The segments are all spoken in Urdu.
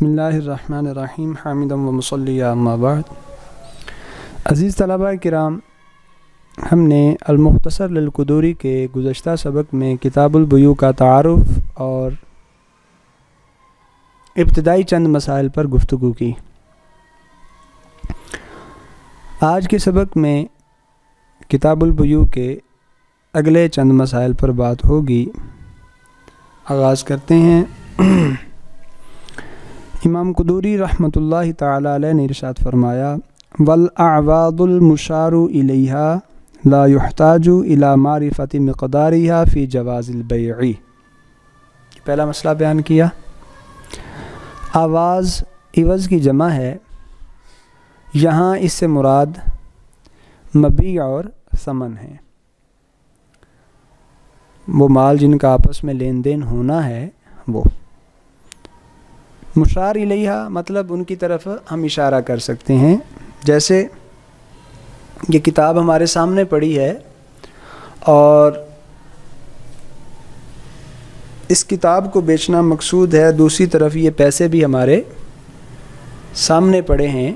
بسم اللہ الرحمن الرحیم حامدا و مصلیٰ اما بعد۔ عزیز طلباء کرام، ہم نے المختصر للقدوری کے گزشتہ سبق میں کتاب البیوع کا تعارف اور ابتدائی چند مسائل پر گفتگو کی۔ آج کے سبق میں کتاب البیوع کے اگلے چند مسائل پر بات ہوگی۔ آغاز کرتے ہیں۔ امام قدوری رحمۃ اللہ تعالی علیہ نے ارشاد فرمایا: والاعواض المشار الیہا لا یحتاج الی معرفۃ مقدارہا فی جواز البیع۔ پہلا مسئلہ بیان کیا۔ آواز عوض کی جمع ہے، یہاں اس سے مراد مبیع اور ثمن ہے، وہ مال جن کا آپس میں لین دین ہونا ہے وہ۔ مشار الیہا مطلب ان کی طرف ہم اشارہ کر سکتے ہیں، جیسے یہ کتاب ہمارے سامنے پڑی ہے اور اس کتاب کو بیچنا مقصود ہے، دوسری طرف یہ پیسے بھی ہمارے سامنے پڑے ہیں،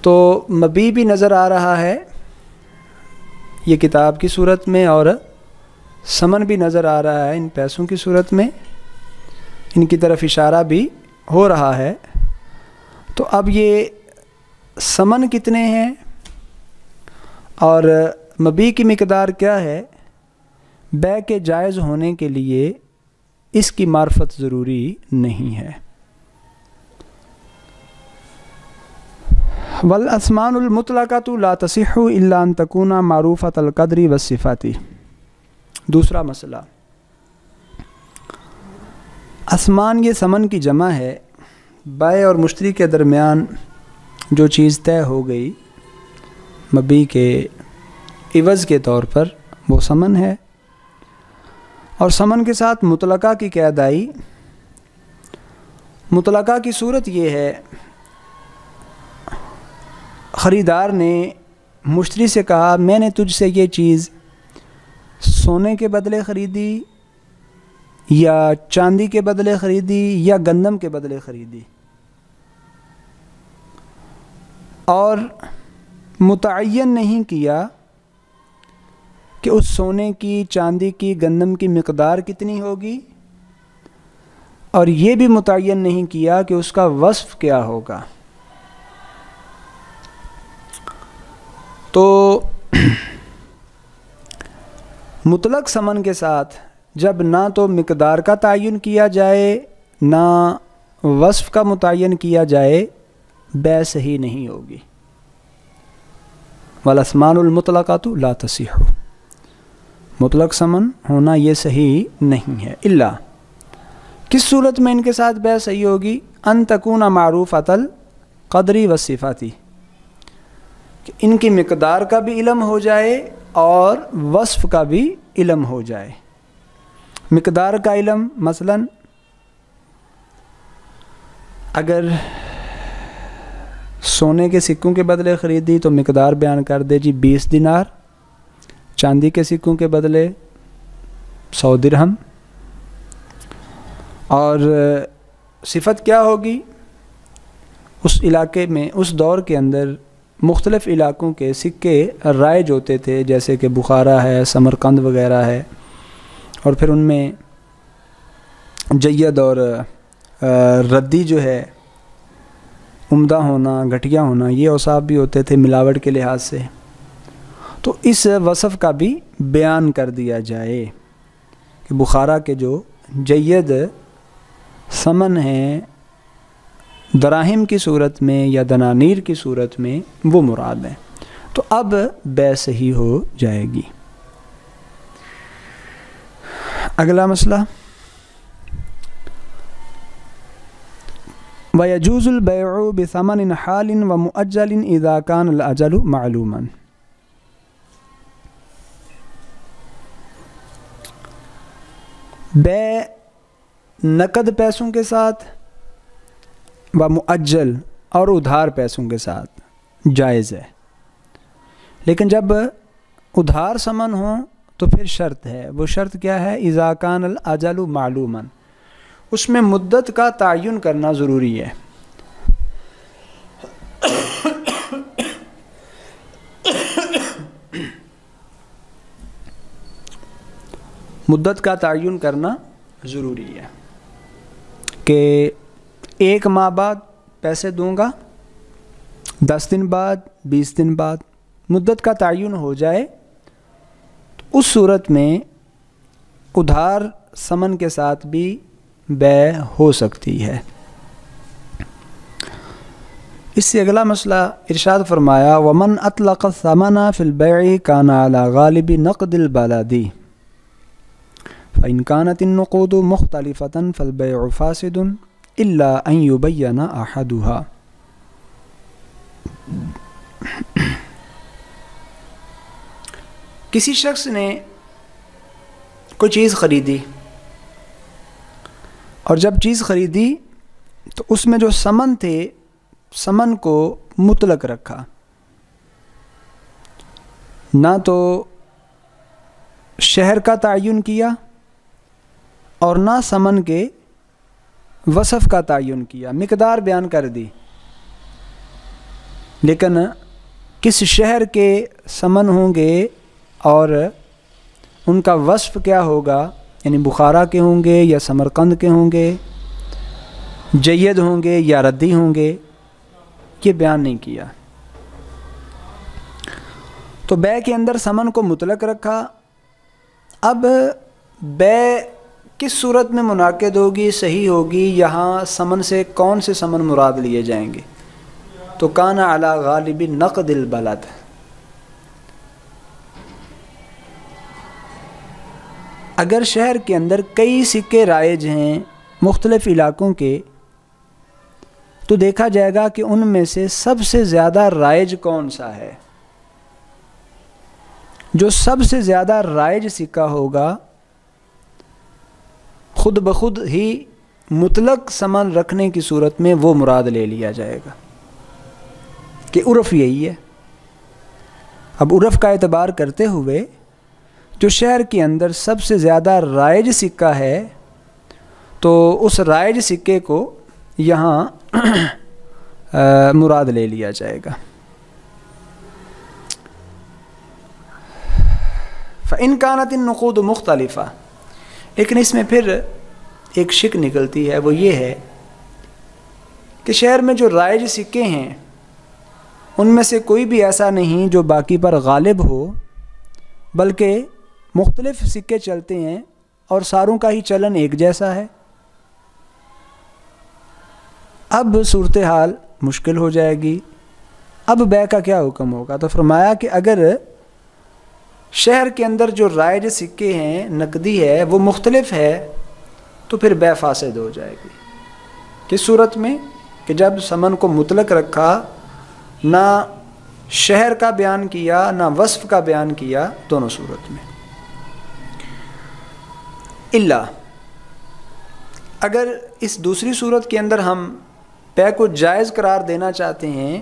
تو مبیع بھی نظر آ رہا ہے یہ کتاب کی صورت میں اور ثمن بھی نظر آ رہا ہے ان پیسوں کی صورت میں، ان کی طرف اشارہ بھی ہو رہا ہے۔ تو اب یہ ثمن کتنے ہیں اور مبیع کی مقدار کیا ہے، بیع کے جائز ہونے کے لیے اس کی معرفت ضروری نہیں ہے۔ والاسمان المطلقۃ لا تصح الا ان تکون معروفۃ القدر والصفات۔ دوسرا مسئلہ، اسمان یہ ثمن کی جمع ہے، بائع اور مشتری کے درمیان جو چیز طے ہو گئی مبیع کے عوض کے طور پر وہ ثمن ہے، اور ثمن کے ساتھ مطلقہ کی قید آئی۔ مطلقہ کی صورت یہ ہے، خریدار نے مشتری سے کہا میں نے تجھ سے یہ چیز سونے کے بدلے خریدی یا چاندی کے بدلے خریدی یا گندم کے بدلے خریدی، اور متعین نہیں کیا کہ اس سونے کی، چاندی کی، گندم کی مقدار کتنی ہوگی، اور یہ بھی متعین نہیں کیا کہ اس کا وصف کیا ہوگا۔ تو مطلق ثمن کے ساتھ جب نہ تو مقدار کا تعین کیا جائے نہ وصف کا متعین کیا جائے، بیع صحیح نہیں ہوگی۔ والاسمان المطلقۃ لا تصح، مطلق ثمن ہونا یہ صحیح نہیں ہے، الا کس صورت میں ان کے ساتھ بیع صحیح ہوگی؟ ان تکون معروفۃ القدر والصفات، کہ ان کی مقدار کا بھی علم ہو جائے اور وصف کا بھی علم ہو جائے۔ مقدار کا علم مثلا اگر سونے کے سکوں کے بدلے خریدی تو مقدار بیان کر دے جی 20 دینار، چاندی کے سکوں کے بدلے 100 درہم، اور صفت کیا ہوگی؟ اس علاقے میں اس دور کے اندر مختلف علاقوں کے سکے رائج ہوتے تھے، جیسے کہ بخارا ہے، سمرقند وغیرہ ہے، اور پھر ان میں جید اور ردی جو ہے عمدہ ہونا، گھٹیا ہونا، یہ اوصاف بھی ہوتے تھے ملاوٹ کے لحاظ سے۔ تو اس وصف کا بھی بیان کر دیا جائے کہ بخارا کے جو جید ثمن ہیں دراہم کی صورت میں یا دنانیر کی صورت میں وہ مراد ہیں، تو اب بیع صحیح ہو جائے گی۔ اگلا مسئلہ، وَيَجُوزُ الْبَيْعُ بِثَمَنٍ حَالٍ وَمُؤَجَّلٍ إِذَا كَانَ الْأَجَلُ مَعْلُومًا۔ بیع نقد پیسوں کے ساتھ ومؤجل اور ادھار پیسوں کے ساتھ جائز ہے، لیکن جب ادھار ثمن ہوں تو پھر شرط ہے۔ وہ شرط کیا ہے؟ اذا کان الاجل معلوما، اس میں مدت کا تعین کرنا ضروری ہے۔ مدت کا تعین کرنا ضروری ہے کہ 1 ماہ بعد پیسے دوں گا، 10 دن بعد، 20 دن بعد، مدت کا تعین ہو جائے تو اس صورت میں ادھار ثمن کے ساتھ بھی بیع ہو سکتی ہے۔ اس سے اگلا مسئلہ ارشاد فرمایا وَمَنْ أَطْلَقَ الثَّمَنَ فِي الْبَيْعِ كَانَ عَلَى غَالِبِ نَقْدِ الْبَلَدِ فَإِنْ كَانَتِ النُّقُودُ مُخْتَلِفَةً فَالْبَيْعُ فَاسِدٌ إِلَّا أَنْ يُبَيَّنَ أَحَدُهَا۔ کسی شخص نے کوئی چیز خریدی اور جب چیز خریدی تو اس میں جو ثمن تھے ثمن کو مطلق رکھا، نہ تو شہر کا تعین کیا اور نہ ثمن کے وصف کا تعین کیا، مقدار بیان کر دی، لیکن کس شہر کے ثمن ہوں گے اور ان کا وصف کیا ہوگا، یعنی بخارا کے ہوں گے یا سمرقند کے ہوں گے، جید ہوں گے یا ردی ہوں گے، یہ بیان نہیں کیا۔ تو بیع کے اندر ثمن کو مطلق رکھا۔ اب بیع کس صورت میں منعقد ہوگی، صحیح ہوگی، یہاں ثمن سے کون سے ثمن مراد لیے جائیں گے؟ تو کان علی غالب نقد البلد، اگر شہر کے اندر کئی سکے رائج ہیں مختلف علاقوں کے تو دیکھا جائے گا کہ ان میں سے سب سے زیادہ رائج کون سا ہے۔ جو سب سے زیادہ رائج سکہ ہوگا خود بخود ہی مطلق ثمن رکھنے کی صورت میں وہ مراد لے لیا جائے گا کہ عرف یہی ہے۔ اب عرف کا اعتبار کرتے ہوئے جو شہر کے اندر سب سے زیادہ رائج سکہ ہے تو اس رائج سکے کو یہاں مراد لے لیا جائے گا۔ فَإِنْ كَانَتِ النُّقُودُ مُخْتَلِفَةً، لیکن اس میں پھر ایک شک نکلتی ہے، وہ یہ ہے کہ شہر میں جو رائج سکے ہیں ان میں سے کوئی بھی ایسا نہیں جو باقی پر غالب ہو، بلکہ مختلف سکے چلتے ہیں اور ساروں کا ہی چلن ایک جیسا ہے۔ اب صورتحال مشکل ہو جائے گی۔ اب بیع کا کیا حکم ہوگا؟ تو فرمایا کہ اگر شہر کے اندر جو رائج سکے ہیں، نقدی ہے، وہ مختلف ہے تو پھر بیع فاسد ہو جائے گی۔ کس صورت میں؟ کہ جب ثمن کو مطلق رکھا، نہ شہر کا بیان کیا نہ وصف کا بیان کیا، دونوں صورت میں۔ الا اگر اس دوسری صورت کے اندر ہم بیع کو جائز قرار دینا چاہتے ہیں،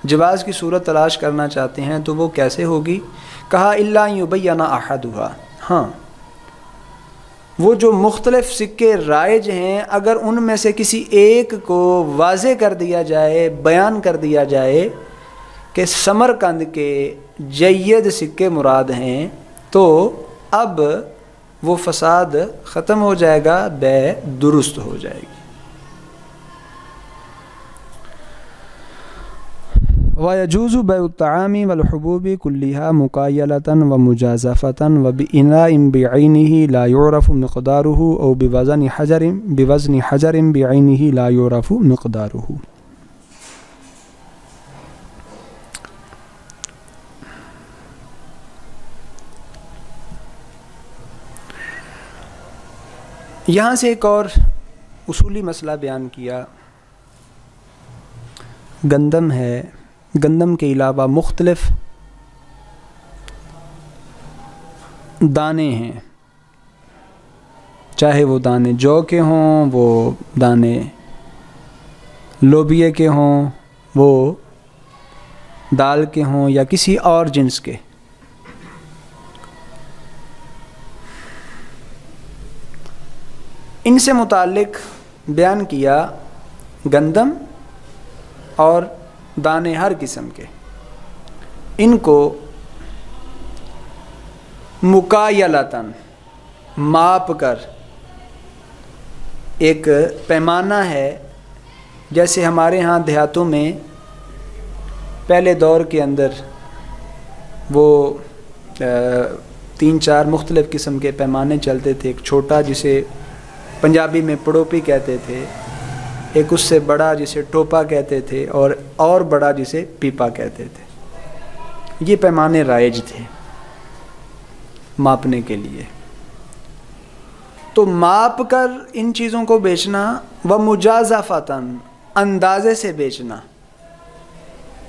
جواز کی صورت تلاش کرنا چاہتے ہیں، تو وہ کیسے ہوگی؟ کہا الا یبین احدها، ہاں وہ جو مختلف سکے رائج ہیں اگر ان میں سے کسی ایک کو واضح کر دیا جائے، بیان کر دیا جائے کہ سمرقند کے جید سکے مراد ہیں، تو اب وہ فساد ختم ہو جائے گا، بیع درست ہو جائے گی۔ وَيَجُوزُ بَيْعُ الطَّعَامِ وَالْحُبُوبِ كُلِّهَا مُقَايَلَةً وَمُجَازَفَةً وَبِإِنَاءٍ بِعَيْنِهِ لَا يُعْرَفُ مِقْدَارُهُ أَوْ بِوَزْنِ حَجَرٍ بِعَيْنِهِ لَا يُعْرَفُ مِقْدَارُهُ۔ یہاں سے ایک اور اصولی مسئلہ بیان کیا۔ گندم ہے، گندم کے علاوہ مختلف دانے ہیں، چاہے وہ دانے جو کے ہوں، وہ دانے لوبیے کے ہوں، وہ دال کے ہوں یا کسی اور جنس کے۔ ان سے متعلق بیان کیا گندم اور دانے ہر قسم کے، ان کو مکایلتاً ماپ کر، ایک پیمانہ ہے، جیسے ہمارے ہاں دیہاتوں میں پہلے دور کے اندر وہ 3-4 مختلف قسم کے پیمانے چلتے تھے. ایک چھوٹا جسے پنجابی میں پڑوپی کہتے تھے، ایک اس سے بڑا جسے ٹوپا کہتے تھے، اور بڑا جسے پیپا کہتے تھے. یہ پیمانے رائج تھے ماپنے کے لیے. تو ماپ کر ان چیزوں کو بیچنا، و مجازفتاً اندازے سے بیچنا،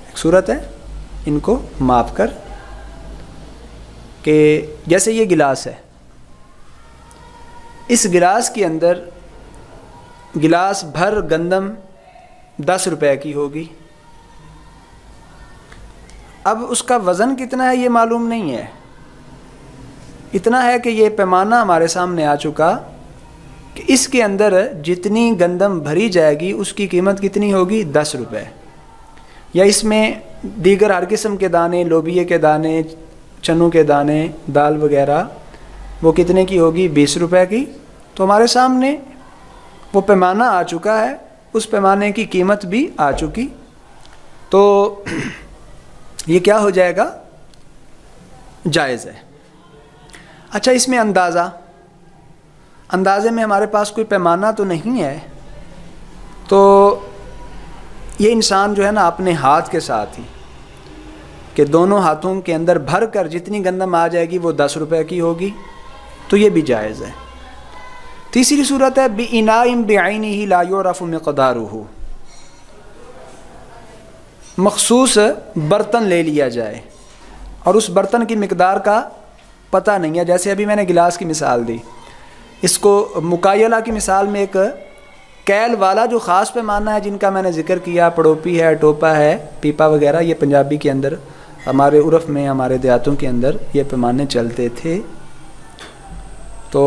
ایک صورت ہے ان کو ماپ کر، کہ جیسے یہ گلاس ہے، اس گلاس کے اندر گلاس بھر گندم 10 روپے کی ہوگی. اب اس کا وزن کتنا ہے یہ معلوم نہیں ہے، اتنا ہے کہ یہ پیمانہ ہمارے سامنے آ چکا کہ اس کے اندر جتنی گندم بھری جائے گی اس کی قیمت کتنی ہوگی؟ 10 روپے. یا اس میں دیگر ہر قسم کے دانے، لوبیے کے دانے، چنوں کے دانے، دال وغیرہ، وہ کتنے کی ہوگی؟ 20 روپے کی. تو ہمارے سامنے وہ پیمانہ آ چکا ہے، اس پیمانے کی قیمت بھی آ چکی. تو یہ کیا ہو جائے گا؟ جائز ہے. اچھا، اس میں اندازے میں ہمارے پاس کوئی پیمانہ تو نہیں ہے، تو یہ انسان جو ہے نا اپنے ہاتھ کے ساتھ ہی، کہ دونوں ہاتھوں کے اندر بھر کر جتنی گندم آ جائے گی وہ 10 روپے کی ہوگی، تو یہ بھی جائز ہے. تیسری صورت ہے بِإِنَاءٍ بِعَيْنِهِ لَا يُعْرَفُ مِقْدَارُهُ، مخصوص برتن لے لیا جائے اور اس برتن کی مقدار کا پتہ نہیں ہے. جیسے ابھی میں نے گلاس کی مثال دی، اس کو مکایلہ کی مثال میں ایک کیل والا جو خاص پیمانہ ہے جن کا میں نے ذکر کیا، پڑوپی ہے، ٹوپا ہے، پیپا وغیرہ، یہ پنجابی کے اندر، ہمارے عرف میں، ہمارے دیہاتوں کے اندر یہ پیمانے چلتے تھے. تو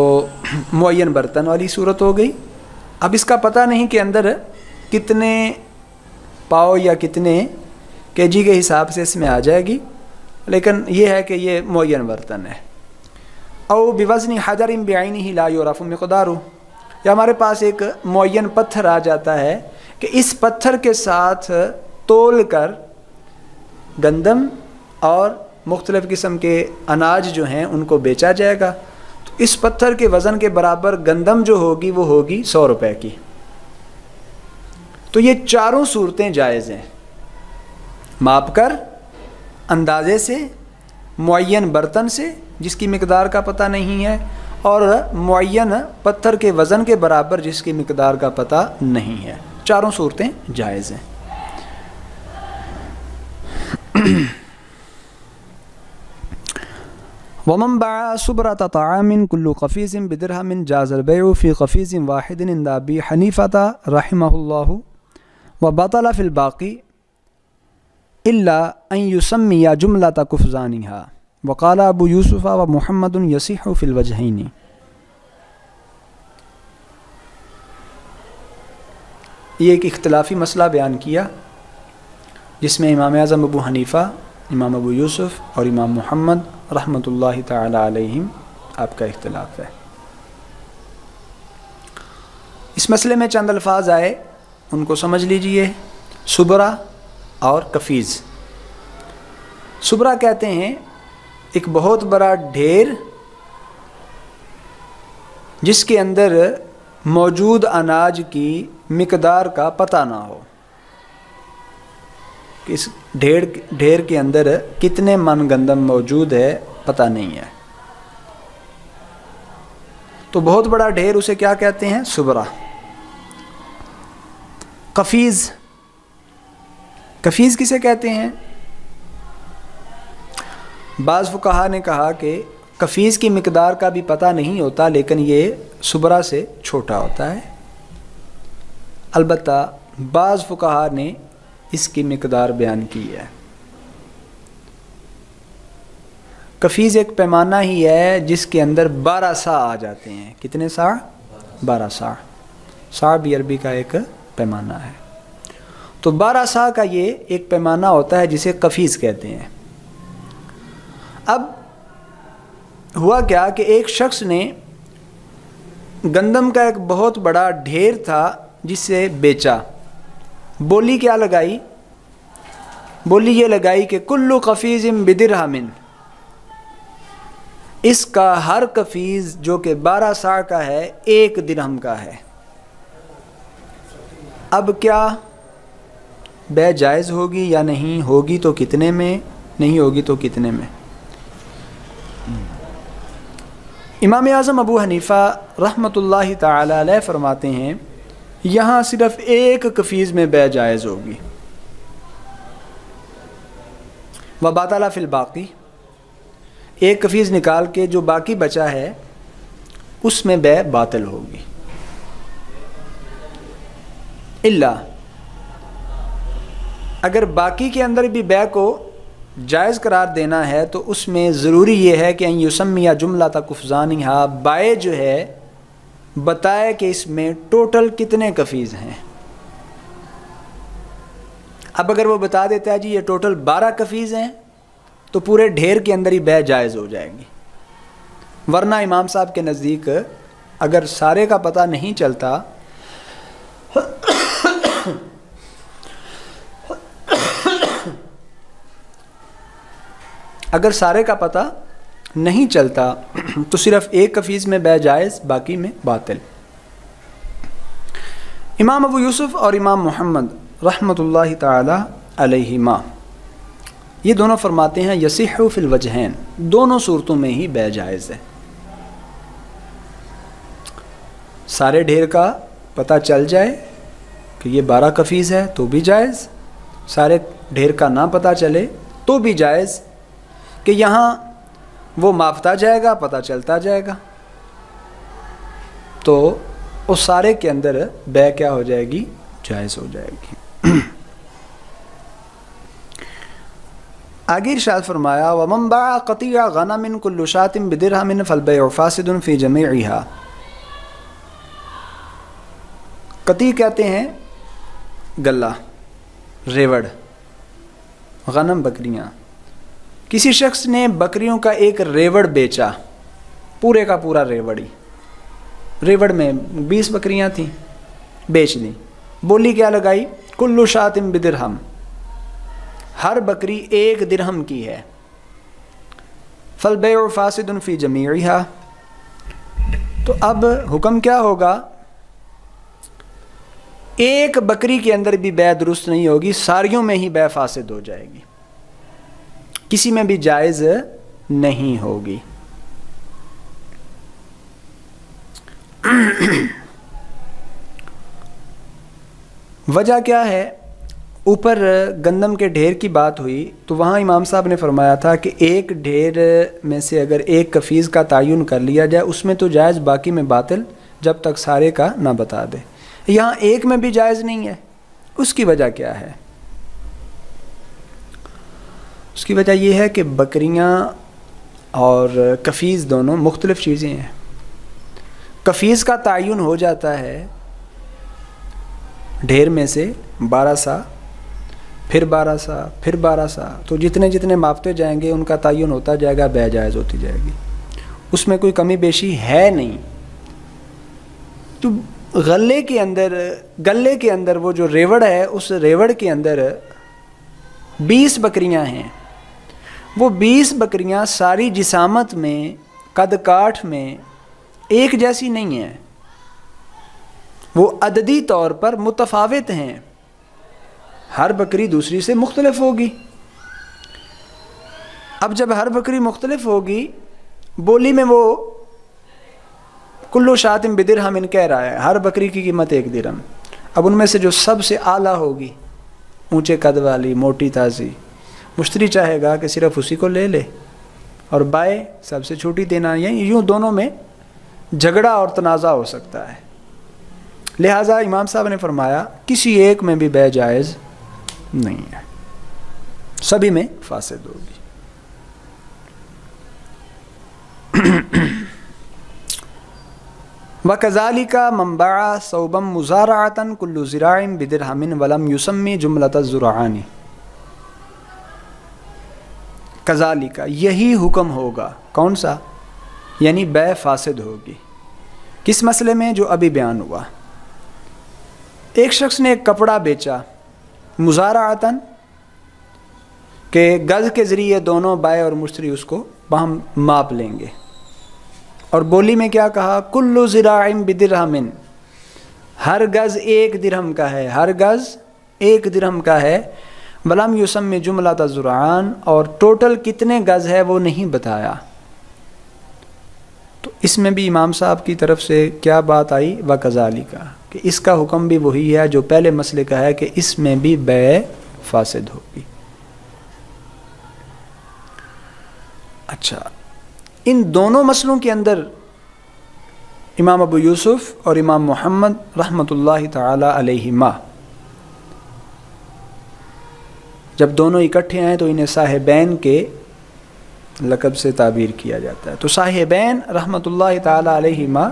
معین برتن والی صورت ہو گئی. اب اس کا پتہ نہیں کہ اندر کتنے پاؤ یا کتنے کے جی کے حساب سے اس میں آ جائے گی، لیکن یہ ہے کہ یہ معین برتن ہے. او بوزن حجر بعینہ لا یعرف مقدارہ، یا ہمارے پاس ایک معین پتھر آ جاتا ہے کہ اس پتھر کے ساتھ تول کر گندم اور مختلف قسم کے اناج جو ہیں ان کو بیچا جائے گا. تو اس پتھر کے وزن کے برابر گندم جو ہوگی وہ ہوگی 100 روپے کی. تو یہ چاروں صورتیں جائز ہیں، ماپ کر، اندازے سے، معین برتن سے جس کی مقدار کا پتہ نہیں ہے، اور معین پتھر کے وزن کے برابر جس کی مقدار کا پتہ نہیں ہے. چاروں صورتیں جائز ہیں. ومن باع صبرة طعام كل قفيز بدرهم جاز البيع في قفيز واحد عند أبي حنيفة رحمه الله وبطل في الباقي إلا أن يسمي جملة قفزانها وقال أبو يوسف ومحمد يصح في الوجهين. یہ ایک اختلافی مسئلہ بیان کیا جس میں امام اعظم ابو حنیفہ، امام ابو یوسف اور امام محمد رحمۃ اللہ تعالی علیہم آپ کا اختلاف ہے. اس مسئلے میں چند الفاظ آئے، ان کو سمجھ لیجئے. صبرہ اور کفیز. صبرہ کہتے ہیں ایک بہت بڑا ڈھیر جس کے اندر موجود اناج کی مقدار کا پتہ نہ ہو، کہ اس ڈھیر کے اندر کتنے من گندم موجود ہے پتہ نہیں ہے. تو بہت بڑا ڈھیر اسے کیا کہتے ہیں؟ صبرہ. کفیز، کفیز کسے کہتے ہیں؟ بعض فقہا نے کہا کہ کفیز کی مقدار کا بھی پتہ نہیں ہوتا، لیکن یہ صبرہ سے چھوٹا ہوتا ہے. البتہ بعض فقہا نے اس کی مقدار بیان کی ہے. کفیز ایک پیمانہ ہی ہے جس کے اندر 12 سا آ جاتے ہیں. کتنے سا؟ 12 سا. سا بھی عربی کا ایک پیمانہ ہے. تو 12 سا کا یہ ایک پیمانہ ہوتا ہے جسے قفیز کہتے ہیں. اب ہوا کیا کہ ایک شخص نے گندم کا ایک بہت بڑا ڈھیر تھا جسے بیچا. بولی کیا لگائی؟ بولی یہ لگائی کہ کل قفیز بدرہم، اس کا ہر قفیز جو کہ 12 سا کا ہے 1 درہم کا ہے. اب کیا بیع جائز ہوگی یا نہیں؟ ہوگی تو کتنے میں، نہیں ہوگی تو کتنے میں؟ امام اعظم ابو حنیفہ رحمۃ اللہ تعالی علیہ فرماتے ہیں یہاں صرف 1 قفیز میں بیع جائز ہوگی. وباطل فی الباقی، 1 قفیز نکال کے جو باقی بچا ہے اس میں بیع باطل ہوگی. الا اگر باقی کے اندر بھی بیع کو جائز قرار دینا ہے تو اس میں ضروری یہ ہے کہ ان یسمی جملہ قفزانھا، بائع جو ہے بتائے کہ اس میں ٹوٹل کتنے قفیز ہیں. اب اگر وہ بتا دیتا ہے جی یہ ٹوٹل 12 قفیز ہیں تو پورے ڈھیر کے اندر ہی بیع جائز ہو جائے گی. ورنہ امام صاحب کے نزدیک اگر سارے کا پتہ نہیں چلتا اگر سارے کا پتہ نہیں چلتا تو صرف 1 قفیز میں بیع جائز، باقی میں باطل. امام ابو یوسف اور امام محمد رحمۃ اللہ تعالی علیہما یہ دونوں فرماتے ہیں یصح فی الوجہین، دونوں صورتوں میں ہی بیع جائز ہے. سارے ڈھیر کا پتہ چل جائے کہ یہ 12 قفیز ہے تو بھی جائز، سارے ڈھیر کا نہ پتہ چلے تو بھی جائز، کہ یہاں وہ ماپتا جائے گا پتہ چلتا جائے گا تو اس سارے کے اندر بیع کیا ہو جائے گی؟ جائز ہو جائے گی. آگے ارشاد فرمایا ومن باع قطیع غنم کل شاۃ بدرہم فالبیع فاسد فی جمیعھا. قطیع کہتے ہیں گلہ، ریوڑ، غنم بکریاں. کسی شخص نے بکریوں کا ایک ریوڑ بیچا، پورے کا پورا ریوڑ ہی، ریوڑ میں 20 بکریاں تھیں، بیچ دیں. بولی کیا لگائی؟ کل شاۃ بدرہم، ہر بکری 1 درہم کی ہے. فالبیع فاسد فی جمیعھا. تو اب حکم کیا ہوگا؟ ایک بکری کے اندر بھی بیع درست نہیں ہوگی، ساریوں میں ہی بیع فاسد ہو جائے گی، کسی میں بھی جائز نہیں ہوگی. وجہ کیا ہے؟ اوپر گندم کے ڈھیر کی بات ہوئی تو وہاں امام صاحب نے فرمایا تھا کہ ایک ڈھیر میں سے اگر 1 قفیز کا تعین کر لیا جائے اس میں تو جائز، باقی میں باطل جب تک سارے کا نہ بتا دے. یہاں 1 میں بھی جائز نہیں ہے. اس کی وجہ کیا ہے؟ اس کی وجہ یہ ہے کہ بکریاں اور قفیز دونوں مختلف چیزیں ہیں. قفیز کا تعین ہو جاتا ہے ڈھیر میں سے 12 سا، پھر 12 سا، پھر 12 سا، تو جتنے جتنے ماپتے جائیں گے ان کا تعین ہوتا جائے گا، بیع جائز ہوتی جائے گی. اس میں کوئی کمی بیشی ہے نہیں. تو گلے کے اندر وہ جو ریوڑ ہے اس ریوڑ کے اندر 20 بکریاں ہیں. وہ 20 بکریاں ساری جسامت میں، قد کاٹھ میں ایک جیسی نہیں ہیں، وہ عددی طور پر متفاوت ہیں، ہر بکری دوسری سے مختلف ہوگی. اب جب ہر بکری مختلف ہوگی، بولی میں وہ کلو شاۃ بدرہم کہہ رہا ہے، ہر بکری کی قیمت 1 درہم. اب ان میں سے جو سب سے اعلیٰ ہوگی، اونچے قد والی، موٹی تازی، مشتری چاہے گا کہ صرف اسی کو لے لے اور بائع سب سے چھوٹی دینا، یوں دونوں میں جھگڑا اور تنازع ہو سکتا ہے. لہٰذا امام صاحب نے فرمایا کسی ایک میں بھی بیع جائز نہیں ہے، سبھی میں فاسد ہوگی. وَكَذَلِكَ مَنْ بَاعَ ثَوْبًا مُزَارَعَةً كُلُّ زِرَاعٍ بِدِرْهَمٍ وَلَمْ يُسَمِّ جُمْلَةَ الزُّرَعَانِ۔ کذالک، یہی حکم ہوگا، کون سا؟ یعنی بیع فاسد ہوگی۔ کس مسئلے میں؟ جو ابھی بیان ہوا۔ ایک شخص نے ایک کپڑا بیچا مزارعتاً، کہ گز کے ذریعے دونوں بائع اور مشتری اس کو باہم ماپ لیں گے، اور بولی میں کیا کہا؟ کل ذراع بدرہم، ہر گز 1 درہم کا ہے، ہر گز 1 درہم کا ہے۔ ولم یسمی جملۃ الزرعان، اور ٹوٹل کتنے گز ہے وہ نہیں بتایا۔ تو اس میں بھی امام صاحب کی طرف سے کیا بات آئی؟ وَكَذَلِكَ، کہ اس کا حکم بھی وہی ہے جو پہلے مسئلے کا ہے، کہ اس میں بھی بیع فاسد ہوگی۔ اچھا، ان دونوں مسئلوں کے اندر امام ابو یوسف اور امام محمد رحمۃ اللہ تعالی علیہما جب دونوں اکٹھے آئیں تو انہیں صاحبین کے لقب سے تعبیر کیا جاتا ہے۔ تو صاحبین رحمۃ اللہ تعالی علیہما،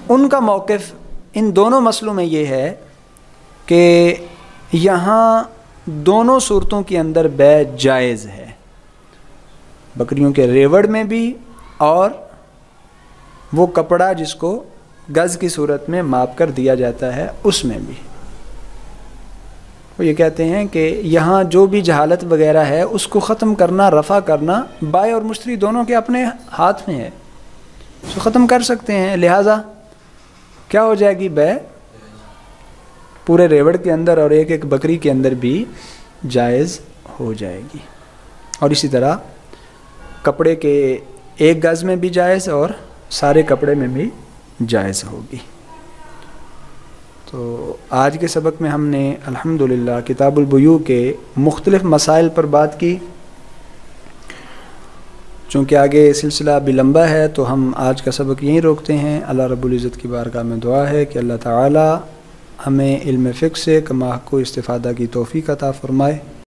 ان کا موقف ان دونوں مسئلوں میں یہ ہے کہ یہاں دونوں صورتوں کے اندر بیع جائز ہے، بکریوں کے ریوڑ میں بھی اور وہ کپڑا جس کو گز کی صورت میں ماپ کر دیا جاتا ہے اس میں بھی۔ وہ یہ کہتے ہیں کہ یہاں جو بھی جہالت وغیرہ ہے اس کو ختم کرنا، رفع کرنا بائع اور مشتری دونوں کے اپنے ہاتھ میں ہے، اس کو ختم کر سکتے ہیں، لہٰذا کیا ہو جائے گی؟ بیع پورے ریوڑ کے اندر اور ایک ایک بکری کے اندر بھی جائز ہو جائے گی، اور اسی طرح کپڑے کے 1 گز میں بھی جائز اور سارے کپڑے میں بھی جائز ہوگی۔ تو آج کے سبق میں ہم نے الحمدللہ کتاب البیوع کے مختلف مسائل پر بات کی۔ چونکہ آگے سلسلہ بھی لمبا ہے تو ہم آج کا سبق یہیں روکتے ہیں۔ اللہ رب العزت کی بارگاہ میں دعا ہے کہ اللہ تعالی ہمیں علم فقہ سے کما حق کو استفادہ کی توفیق عطا فرمائے۔